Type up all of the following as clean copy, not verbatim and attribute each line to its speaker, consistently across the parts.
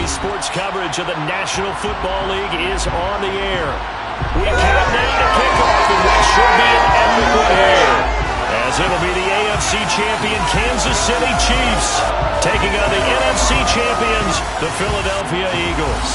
Speaker 1: Today's sports coverage of the National Football League is on the air. We count now to kickoff in what should be an epic one here, as it'll be the AFC champion Kansas City Chiefs taking on the NFC champions, the Philadelphia Eagles.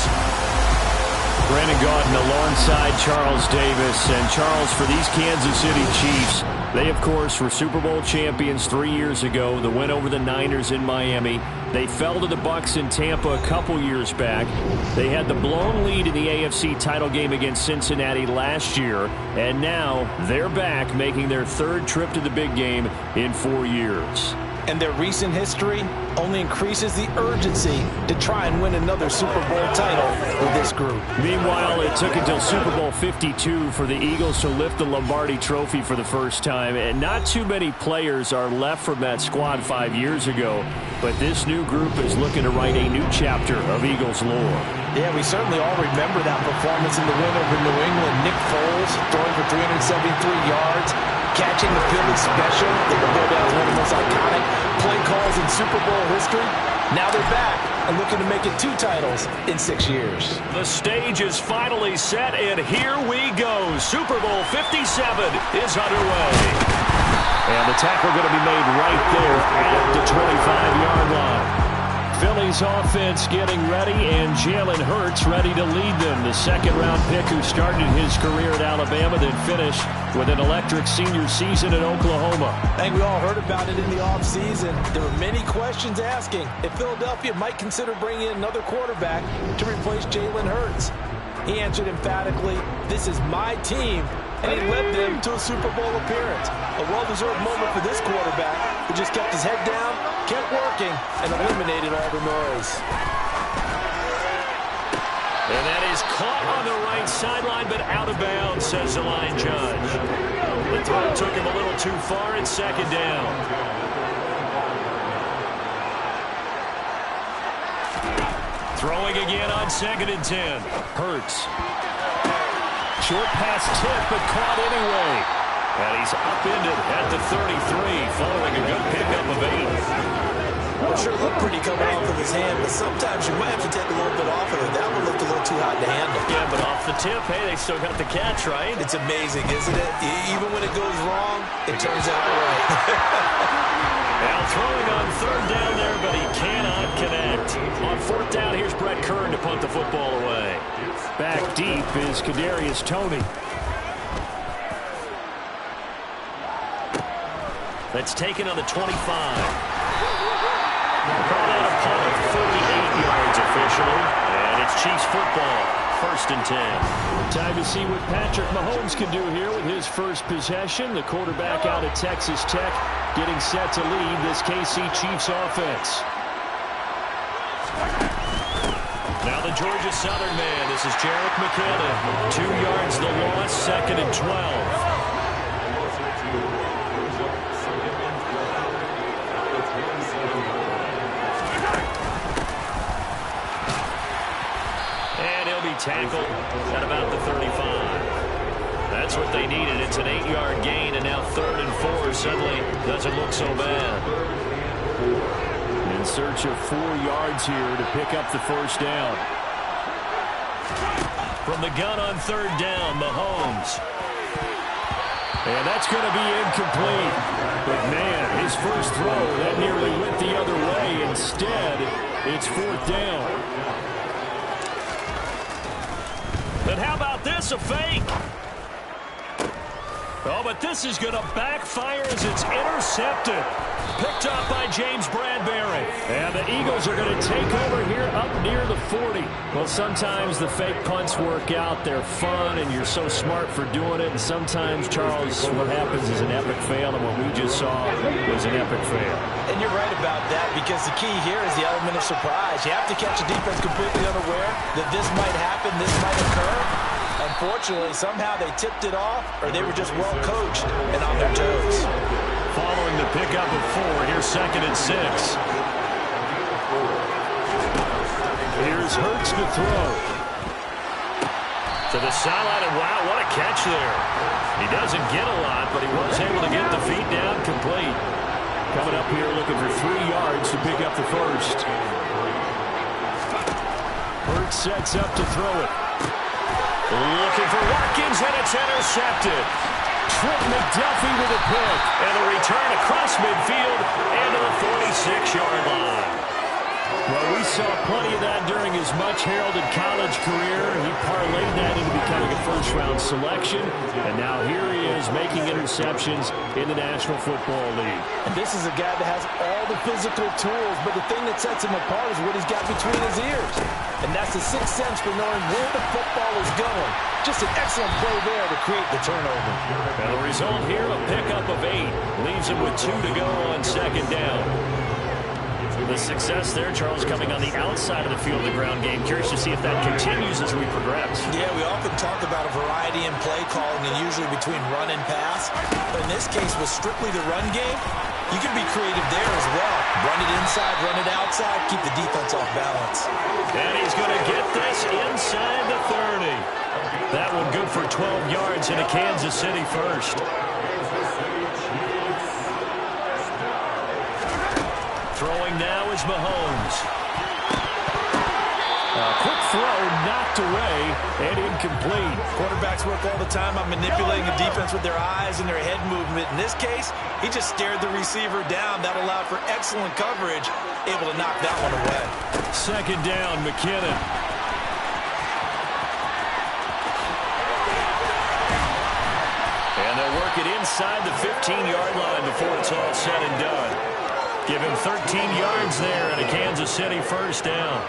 Speaker 1: Brandon Gaudin alongside Charles Davis. And Charles, for these Kansas City Chiefs, they, of course, were Super Bowl champions 3 years ago. The win over the Niners in Miami. They fell to the Bucs in Tampa a couple years back. They had the blown lead in the AFC title game against Cincinnati last year. And now they're back, making their third trip to the big game in 4 years.
Speaker 2: And their recent history only increases the urgency to try and win another Super Bowl title with this group.
Speaker 1: Meanwhile, it took until Super Bowl 52 for the Eagles to lift the Lombardi Trophy for the first time. And not too many players are left from that squad 5 years ago. But this new group is looking to write a new chapter of Eagles lore.
Speaker 2: Yeah, we certainly all remember that performance in the win over New England. Nick Foles throwing for 373 yards. Catching the Philly special that will go down as one of the most iconic play calls in Super Bowl history. Now they're back and looking to make it 2 titles in 6 years.
Speaker 1: The stage is finally set, and here we go. Super Bowl 57 is underway. And the tackle going to be made right there at the 25-yard line. Philly's offense getting ready, and Jalen Hurts ready to lead them. The second-round pick who started his career at Alabama, then finished with an electric senior season in Oklahoma.
Speaker 2: I think we all heard about it in the offseason. There were many questions asking if Philadelphia might consider bringing in another quarterback to replace Jalen Hurts. He answered emphatically, "This is my team," and he led them to a Super Bowl appearance. A well-deserved moment for this quarterback, who just kept his head down, kept working, and eliminated all the noise.
Speaker 1: And that is caught on the right sideline, but out of bounds, says the line judge. The throw took him a little too far. It's second down. Throwing again on 2nd and 10. Hurts. Short pass tip, but caught anyway. And he's upended at the 33, following a good pickup of 8.
Speaker 2: Well, sure looked pretty coming off of his hand, but sometimes you might have to take a little bit off of it. That one looked a little too hot to handle.
Speaker 1: Yeah, but off the tip, hey, they still got the catch, right?
Speaker 2: It's amazing, isn't it? Even when it goes wrong, it turns out right.
Speaker 1: Now throwing on 3rd down there, but he cannot connect. On 4th down, here's Brett Kern to punt the football away. Back deep is Kadarius Toney. That's taken on the 25. Called out a punt of 48 yards officially. And it's Chiefs football. 1st and 10. Time to see what Patrick Mahomes can do here with his first possession. The quarterback out of Texas Tech getting set to lead this KC Chiefs offense. Now the Georgia Southern man. This is Jerick McKinnon. 2 yards the loss. 2nd and 12. Tackled at about the 35. That's what they needed. It's an 8-yard gain, and now 3rd and 4 suddenly doesn't look so bad. In search of 4 yards here to pick up the first down. From the gun on 3rd down, Mahomes. And that's going to be incomplete. But, man, his first throw, that nearly went the other way. Instead, it's 4th down. And how about this, a fake? Oh, but this is going to backfire as it's intercepted. Picked up by James Bradbury. And the Eagles are going to take over here up near the 40. Well, sometimes the fake punts work out. They're fun, and you're so smart for doing it. And sometimes, Charles, what happens is an epic fail, and what we just saw was an epic fail.
Speaker 2: And you're right about that, because the key here is the element of surprise. You have to catch a defense completely unaware that this might happen, this might occur. Unfortunately, somehow they tipped it off, or they were just well coached and on their toes.
Speaker 1: Following the pickup of 4, here's 2nd and 6. Here's Hurts to throw. To the sideline, and wow, what a catch there. He doesn't get a lot, but he was able to get the feet down complete. Coming up here looking for 3 yards to pick up the first. sets up to throw it. Looking for Watkins, and it's intercepted. Trent McDuffie with a pick. And a return across midfield and to the 46-yard line. Well, we saw plenty of that during his much-heralded college career. He parlayed that into becoming a first-round selection. And now here he is making interceptions in the National Football League.
Speaker 2: And this is a guy that has all the physical tools, but the thing that sets him apart is what he's got between his ears. And that's the sixth sense for knowing where the football is going. Just an excellent play there to create the turnover.
Speaker 1: And the result here, a pickup of 8. Leaves him with 2 to go on second down. The success there, Charles, coming on the outside of the field of the ground game. Curious to see if that continues as we progress.
Speaker 2: Yeah, we often talk about a variety in play calling and usually between run and pass. But in this case, with strictly the run game, you can be creative there as well. Run it inside, run it outside, keep the defense off balance.
Speaker 1: And he's going to get this inside the 30. That one good for 12 yards into Kansas City first. Throwing now is Mahomes. A quick throw knocked away and incomplete.
Speaker 2: Quarterbacks work all the time on manipulating the defense with their eyes and their head movement. In this case, he just stared the receiver down. That allowed for excellent coverage, able to knock that one away.
Speaker 1: Second down, McKinnon. And they'll work it inside the 15-yard line before it's all said and done. Give him 13 yards there and a Kansas City first down.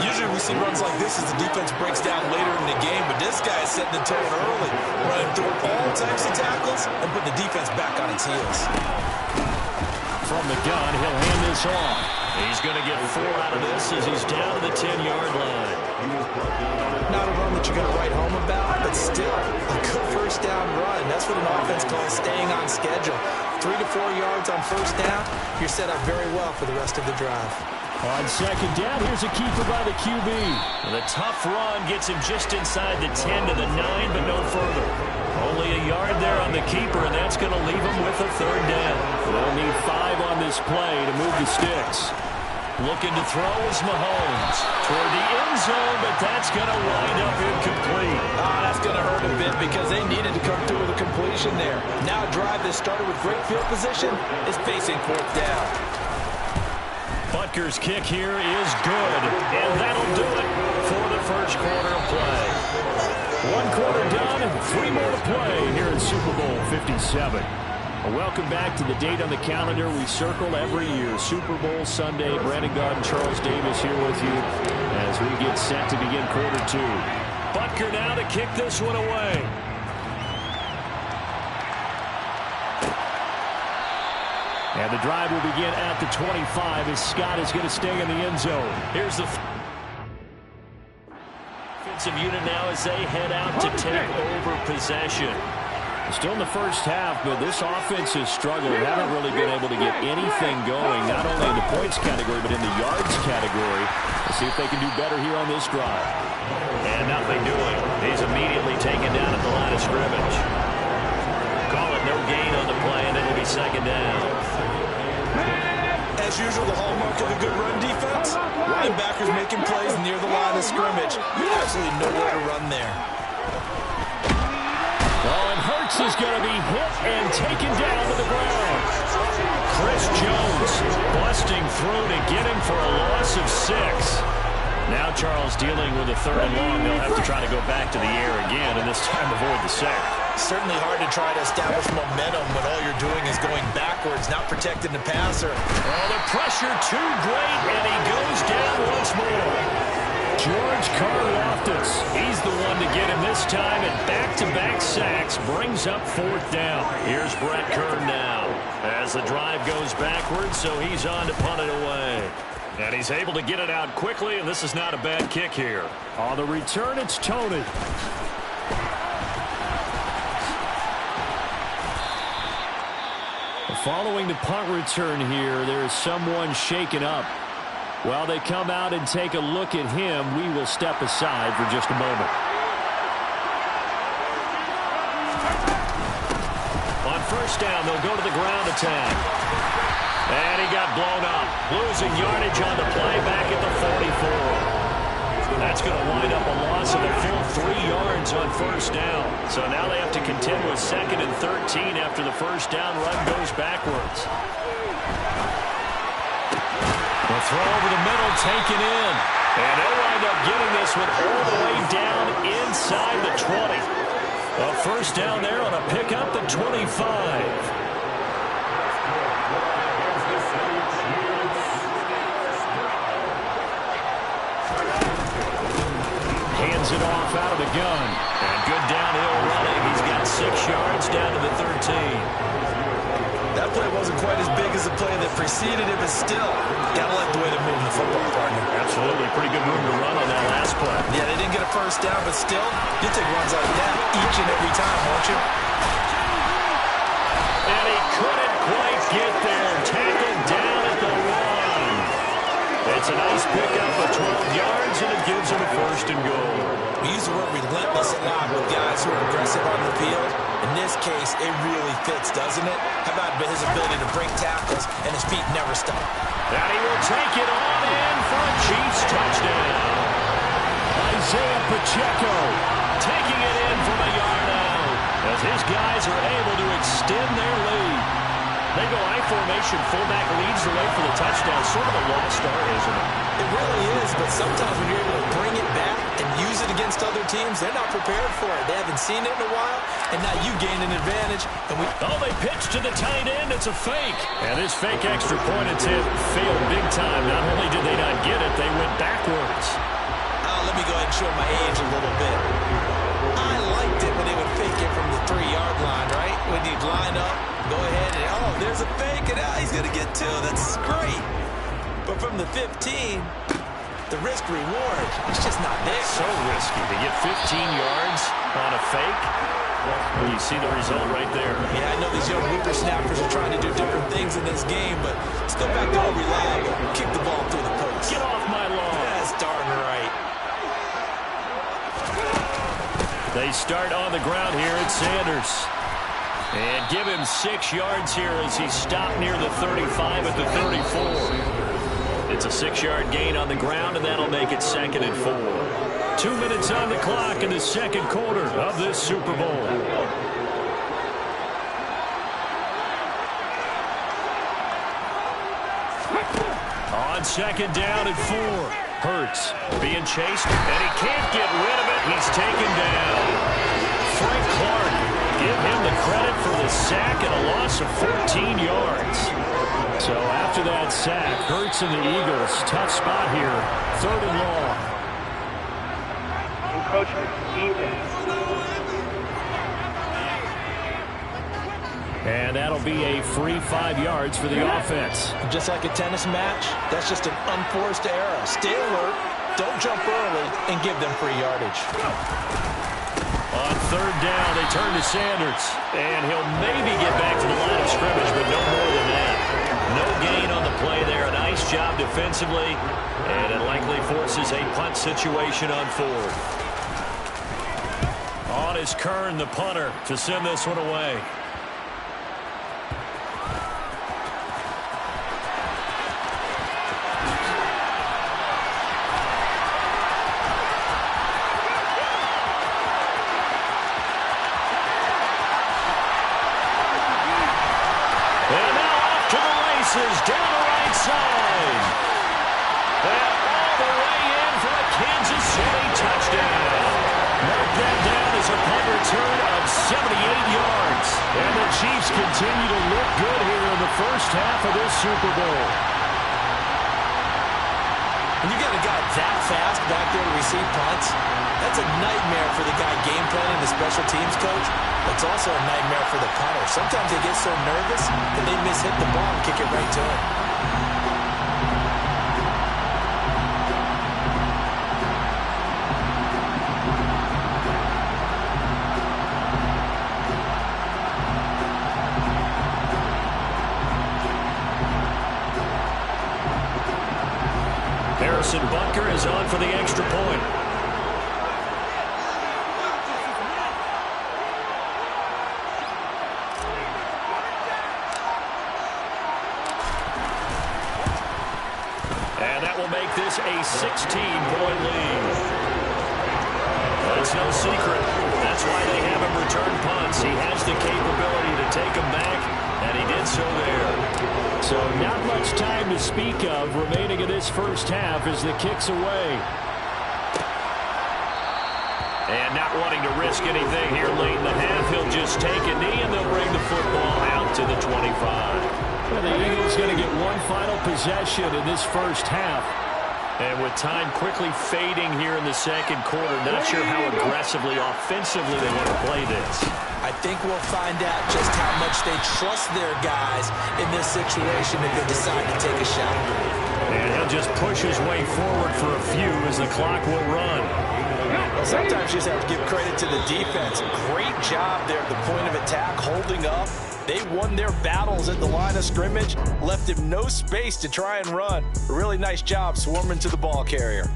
Speaker 2: Usually we see runs like this as the defense breaks down later in the game, but this guy is setting the tone early, running through all types of tackles and putting the defense back on its heels.
Speaker 1: From the gun, he'll hand this off. He's going to get 4 out of this as he's down to the 10-yard line.
Speaker 2: Not a run that you're going to write home about, but still a good first down run. That's what an offense calls staying on schedule. 3 to 4 yards on first down, you're set up very well for the rest of the drive.
Speaker 1: On second down, here's a keeper by the QB. And the tough run gets him just inside the 10 to the 9, but no further. Only a yard there on the keeper, and that's going to leave him with a third down. They'll need 5 on this play to move the sticks. Looking to throw is Mahomes. Toward the end zone, but that's going to wind up incomplete.
Speaker 2: That's going to hurt a bit because they needed to come through with a completion there. Now a drive that started with great field position is facing fourth down.
Speaker 1: Butker's kick here is good, and that'll do it for the first quarter of play. 1 quarter done and 3 more to play here in Super Bowl 57. Welcome back to the date on the calendar we circle every year. Super Bowl Sunday. Brandon Garden, Charles Davis here with you as we get set to begin quarter 2. Butker now to kick this one away. And the drive will begin at the 25 as Scott is going to stay in the end zone. Here's the offensive unit now as they head out to take over possession. Still in the first half, but this offense has struggled. Haven't really been able to get anything going, not only in the points category, but in the yards category. Let's see if they can do better here on this drive. And nothing doing. He's immediately taken down at the line of scrimmage. Call it no gain on the play, and it'll be second down.
Speaker 2: As usual, the hallmark of a good run defense, linebackers making plays near the line of scrimmage. Absolutely nowhere to run there.
Speaker 1: Oh, and Hurts is going to be hit and taken down to the ground. Chris Jones busting through to get him for a loss of 6. Now Charles dealing with a 3rd and long. They'll have to try to go back to the air again, and this time avoid the sack.
Speaker 2: Certainly hard to try to establish momentum when all you're doing is going backwards, not protecting the passer.
Speaker 1: Oh, the pressure too great, and he goes down once more. George Karlaftis, he's the one to get him this time, and back-to-back sacks brings up 4th down. Here's Brett Kern now as the drive goes backwards, so he's on to punt it away. And he's able to get it out quickly, and this is not a bad kick here. On the return, it's Tony. Following the punt return here, there is someone shaken up. While they come out and take a look at him, we will step aside for just a moment. On first down, they'll go to the ground attack. And he got blown up. Losing yardage on the play back at the 44. That's That's going to wind up a loss of a full 3 yards on first down. So now they have to contend with 2nd and 13 after the first down run goes backwards. The throw over the middle, taken in. And they'll wind up getting this one all the way down inside the 20. A first down there on a pickup at 25. Hands it off out of the gun. And good downhill running. He's got 6 yards down to the 13.
Speaker 2: That play wasn't quite as big as the play that preceded it, but still, gotta like the way they're moving the football, partner.
Speaker 1: Absolutely. Pretty good room to run on that last play.
Speaker 2: Yeah, they didn't get a first down, but still, you take runs like that each and every time, won't you?
Speaker 1: And he couldn't quite get there. Tackled down at the 1. It's a nice pickup of 12 yards, and it gives him a first and goal.
Speaker 2: We use the word relentless a lot with guys who are aggressive on the field. In this case, it really fits, doesn't it? How about his ability to break tackles and his feet never stop?
Speaker 1: And he will take it on in for a Chiefs touchdown. Isaiah Pacheco taking it in from a yard out as his guys are able to extend their lead. They go I formation, fullback leads the way for the touchdown. Sort of a lost art, isn't it?
Speaker 2: It really is, but sometimes when you're able to bring it back and use it against other teams, they're not prepared for it. They haven't seen it in a while, and now you gain an advantage. And
Speaker 1: they pitch to the tight end. It's a fake. And this fake extra point attempt failed big time. Not only did they not get it, they went backwards.
Speaker 2: Let me go ahead and show my age a little bit. I liked it when they would fake it from the 3-yard line, right? When you'd line up, go ahead and, there's a fake, and he's going to get 2. That's great. But from the 15, the risk-reward, it's just not there.
Speaker 1: So risky to get 15 yards on a fake. Well, you see the result right there.
Speaker 2: Yeah, I know these young whippersnappers are trying to do different things in this game, but let's go back to all reliable. Kick the ball through the post.
Speaker 1: Get off my lawn.
Speaker 2: That's darn right.
Speaker 1: They start on the ground here at Sanders. And give him 6 yards here as he stopped near the 35 at the 34. It's a 6-yard gain on the ground, and that'll make it 2nd and 4. 2 minutes on the clock in the second quarter of this Super Bowl. On 2nd down and 4. Hurts being chased, and he can't get rid of it. He's taken down. Frank Clark, give him the credit for the sack and a loss of 14 yards. So after that sack, Hurts and the Eagles, tough spot here, 3rd and long.
Speaker 3: Encroachment, defense.
Speaker 1: And that'll be a free 5 yards for the offense.
Speaker 2: Just like a tennis match, that's just an unforced error. Stay alert, don't jump early, and give them free yardage.
Speaker 1: On 3rd down, they turn to Sanders. And he'll maybe get back to the line of scrimmage, but no more than that. No gain on the play there. A nice job defensively. And it likely forces a punt situation on 4th. On is Kern, the punter, to send this one away. Down the right side. And all the way in for a Kansas City touchdown. Mark that down as a punt return of 78 yards. And the Chiefs continue to look good here in the first half of this Super Bowl.
Speaker 2: When you got a guy that fast back there to receive punts, that's a nightmare for the guy game planning, the special teams coach. It's also a nightmare for the punter. Sometimes they get so nervous that they miss-hit the ball and kick it right to him.
Speaker 1: Harrison Butker is on for the extra point. And that will make this a 16-point lead. it's no secret. That's why they have him return punts. He has the capability to take them back, and he did so there.
Speaker 3: So not much time to speak of remaining in this first half as the kick's away.
Speaker 1: And not wanting to risk anything here late in the half, he'll just take a knee, and they'll bring the football out to the 25.
Speaker 3: Well, the Eagles going to get one final possession in this first half.
Speaker 1: And with time quickly fading here in the second quarter, not sure how aggressively, offensively they want to play this.
Speaker 2: I think we'll find out just how much they trust their guys in this situation if they decide to take a shot.
Speaker 1: And he'll just push his way forward for a few as the clock will run.
Speaker 2: Well, sometimes you just have to give credit to the defense. Great job there at the point of attack, holding up. They won their battles at the line of scrimmage, left him no space to try and run. A really nice job swarming to the ball carrier.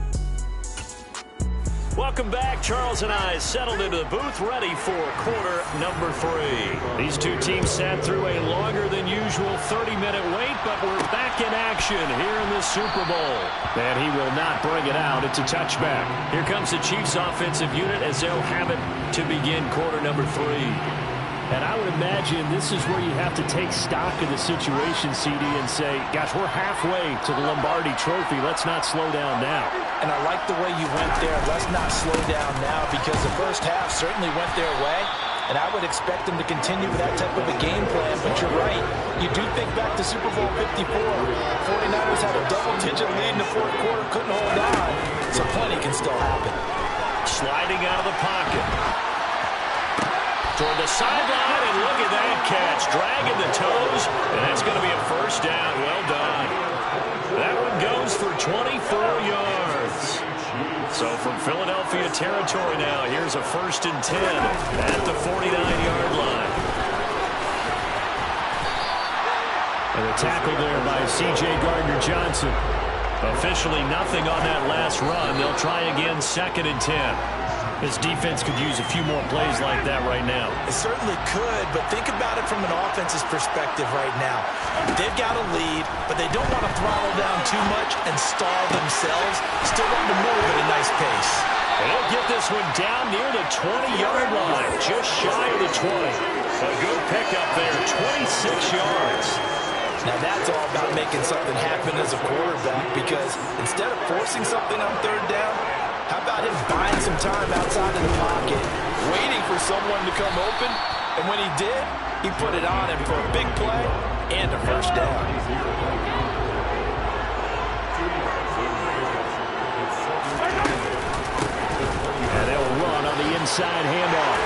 Speaker 1: Welcome back. Charles and I settled into the booth ready for quarter number 3. These two teams sat through a longer than usual 30-minute wait, but we're back in action here in the Super Bowl.
Speaker 3: And he will not bring it out. It's a touchback.
Speaker 1: Here comes the Chiefs offensive unit as they'll have it to begin quarter number 3.
Speaker 3: And I would imagine this is where you have to take stock of the situation, CD, and say, gosh, we're halfway to the Lombardi Trophy. Let's not slow down now.
Speaker 2: And I like the way you went there. Let's not slow down now, because the first half certainly went their way. And I would expect them to continue with that type of a game plan. But you're right. You do think back to Super Bowl 54. 49ers had a double-digit lead in the fourth quarter, couldn't hold on. So plenty can still happen.
Speaker 1: Sliding out of the pocket. Toward the sideline, and look at that catch. Dragging the toes, and that's going to be a first down. Well done. That one goes for 24 yards. So from Philadelphia territory now, here's a 1st and 10 at the 49-yard line.
Speaker 3: And a tackle there by C.J. Gardner-Johnson.
Speaker 1: Officially nothing on that last run. They'll try again, 2nd and 10. This defense could use a few more plays like that right now.
Speaker 2: It certainly could, but think about it from an offense's perspective right now. They've got a lead, but they don't want to throttle down too much and stall themselves. Still want to move at a nice pace.
Speaker 1: They'll get this one down near the 20-yard line, just shy of the 20. A good pickup there, 26 yards.
Speaker 2: Now that's all about making something happen as a quarterback, because instead of forcing something on 3rd down, how about him buying some time outside of the pocket, waiting for someone to come open, and when he did, he put it on him for a big play and a first down.
Speaker 3: And they'll run on the inside handoff.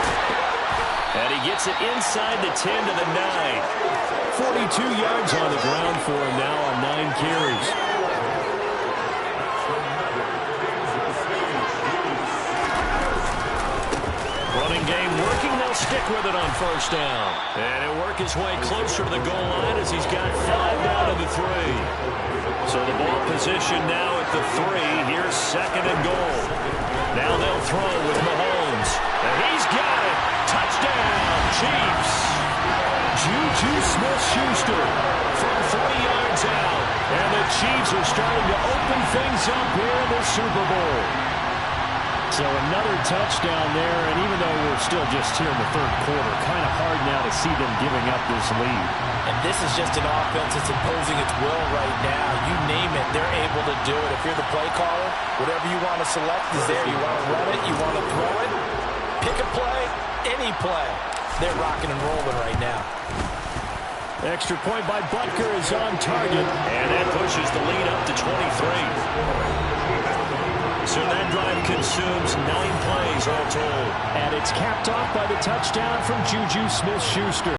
Speaker 1: And he gets it inside the 10 to the 9.
Speaker 3: 42 yards on the ground for him now on 9 carries.
Speaker 1: Running game working. They'll stick with it on 1st down. And he'll work his way closer to the goal line as he's got 5 down to the 3. So the ball position now at the 3. Here's 2nd and goal. Now they'll throw with Mahomes. And he's got it. Touchdown, Chiefs.
Speaker 3: Juju Smith-Schuster
Speaker 1: From 40 yards out.
Speaker 3: And the Chiefs are starting to open things up here in the Super Bowl. So another touchdown there, and even though we're still just here in the 3rd quarter, kind of hard now to see them giving up this lead.
Speaker 2: And this is just an offense that's imposing its will right now. You name it, they're able to do it. If you're the play caller, whatever you want to select is there. You want to run it, you want to throw it, pick a play, any play. They're rocking and rolling right now.
Speaker 3: Extra point by Butker is on target.
Speaker 1: And that pushes the lead up to 23. So that drive consumes 9 plays all told.
Speaker 3: And it's capped off by the touchdown from Juju Smith-Schuster.